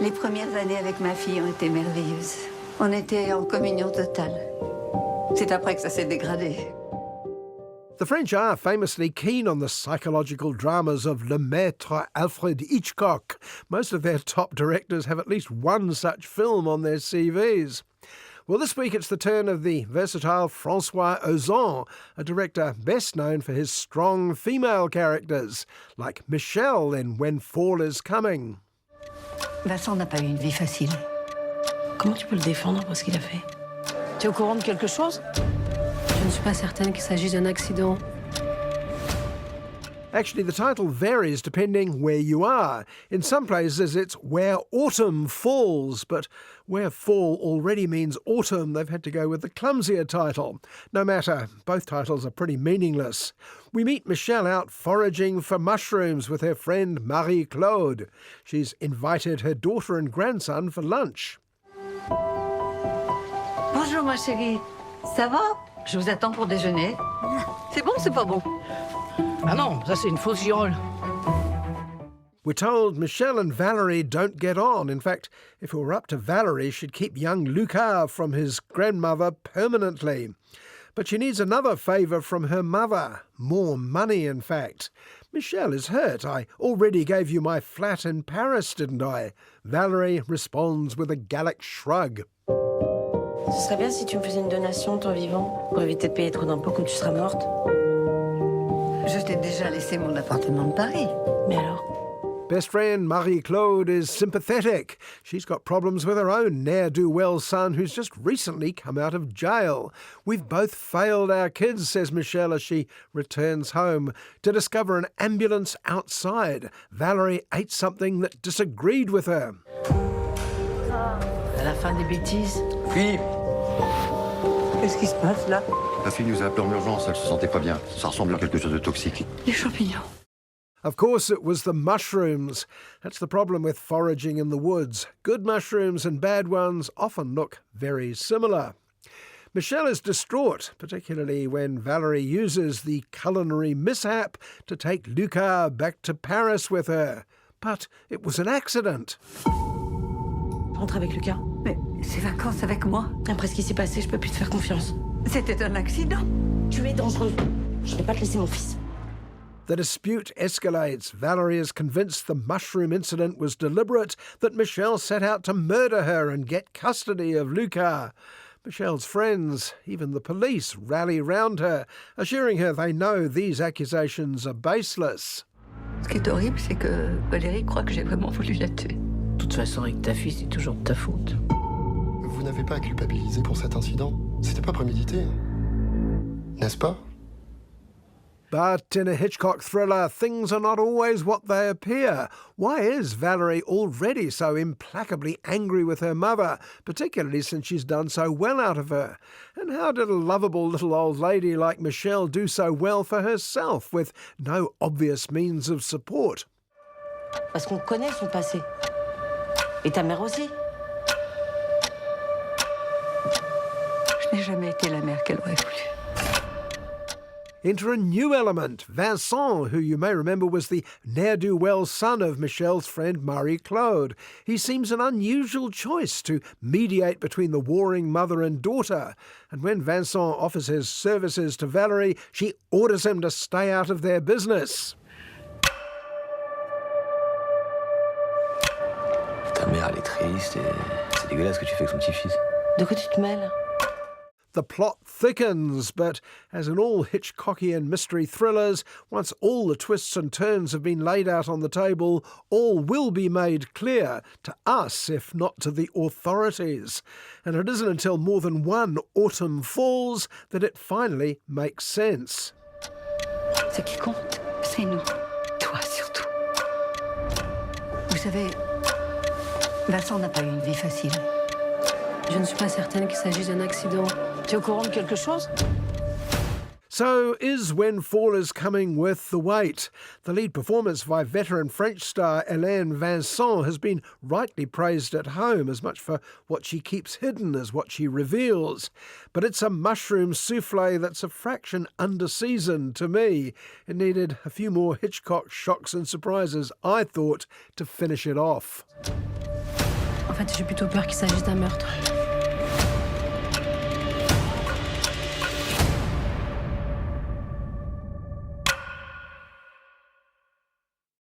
Les premières années avec ma fille ont été merveilleuses. On était en communion totale. C'est après que ça s'est dégradé. The French are famously keen on the psychological dramas of Le Maître Alfred Hitchcock. Most of their top directors have at least one such film on their CVs. Well, this week it's the turn of the versatile François Ozon, a director best known for his strong female characters, like Michelle in When Fall is Coming. Vincent n'a pas eu une vie facile. Comment tu peux le défendre pour ce qu'il a fait? Tu es au courant de quelque chose? Je ne suis pas certaine qu'il s'agisse d'un accident. Actually, the title varies depending where you are. In some places it's Where Autumn Falls, but where fall already means autumn, they've had to go with the clumsier title. No matter, both titles are pretty meaningless. We meet Michelle out foraging for mushrooms with her friend Marie-Claude. She's invited her daughter and grandson for lunch. Bonjour ma chérie, ça va? Je vous attends pour déjeuner. C'est bon ou c'est pas bon? Ah non, ça c'est une fausse girole. We're told Michelle and Valerie don't get on. In fact, if it were up to Valerie, she'd keep young Lucas from his grandmother permanently. But she needs another favour from her mother. More money, in fact. Michelle is hurt. I already gave you my flat in Paris, didn't I? Valerie responds with a Gallic shrug. Ce serait bien si tu me faisais une donation, toi vivant, pour éviter de payer trop d'impôts quand tu seras morte. Je t'ai déjà laissé mon appartement de Paris. Mais alors? Best friend Marie-Claude is sympathetic. She's got problems with her own ne'er-do-well son who's just recently come out of jail. We've both failed our kids, says Michelle as she returns home, to discover an ambulance outside. Valerie ate something that disagreed with her. À la fin des bêtises. Oui, Qu'est-ce qui se passe là? la fille nous a appelé en urgence, elle se sentait pas bien. Ça ressemble à quelque chose de toxique. Les champignons. Of course, it was the mushrooms. That's the problem with foraging in the woods. Good mushrooms and bad ones often look very similar. Michelle is distraught, particularly when Valerie uses the culinary mishap to take Lucas back to Paris with her. But it was an accident. Rentre avec Lucas. Mais ces vacances avec moi, Après ce qui s'est passé, je peux plus te faire confiance. c'était un accident. Tu es dangereux. Je vais pas te laisser mon fils. The dispute escalates. Valerie is convinced the mushroom incident was deliberate, that Michelle set out to murder her and get custody of Lucas. Michelle's friends, even the police, rally round her, assuring her they know these accusations are baseless. Ce qui est horrible, c'est que Valérie croit que j'ai vraiment voulu la tuer. De toute façon, avec ta fille, c'est toujours de ta faute. Vous n'avez pas à culpabiliser pour cet incident. C'était pas prémédité. N'est-ce pas? But in a Hitchcock thriller, things are not always what they appear. Why is Valerie already so implacably angry with her mother, particularly since she's done so well out of her? And how did a lovable little old lady like Michelle do so well for herself, with no obvious means of support? Parce qu'on connaît son passé. Et ta mère aussi. Je n'ai jamais été la mère qu'elle aurait voulu. Enter a new element, Vincent, who you may remember was the ne'er-do-well son of Michelle's friend Marie-Claude. He seems an unusual choice to mediate between the warring mother and daughter, and when Vincent offers his services to Valerie, she orders him to stay out of their business. Ta mère, elle est triste et c'est dégueulasse ce que tu fais avec son petit-fils. De quoi tu te mêles? The plot thickens, but as in all Hitchcockian mystery thrillers, once all the twists and turns have been laid out on the table, all will be made clear to us, if not to the authorities. And it isn't until more than one autumn falls that it finally makes sense. Ce qui compte, c'est nous. Toi surtout. Vous savez, Vincent n'a pas eu une vie facile. Je ne suis pas certaine qu'il s'agisse d'un accident. Tu es au courant de quelque chose? So is When Fall is Coming worth the wait? The lead performance by veteran French star Hélène Vincent has been rightly praised at home, as much for what she keeps hidden as what she reveals. But it's a mushroom soufflé that's a fraction under-seasoned to me. It needed a few more Hitchcock shocks and surprises, I thought, to finish it off. En fait, j'ai plutôt peur qu'il s'agisse d'un meurtre.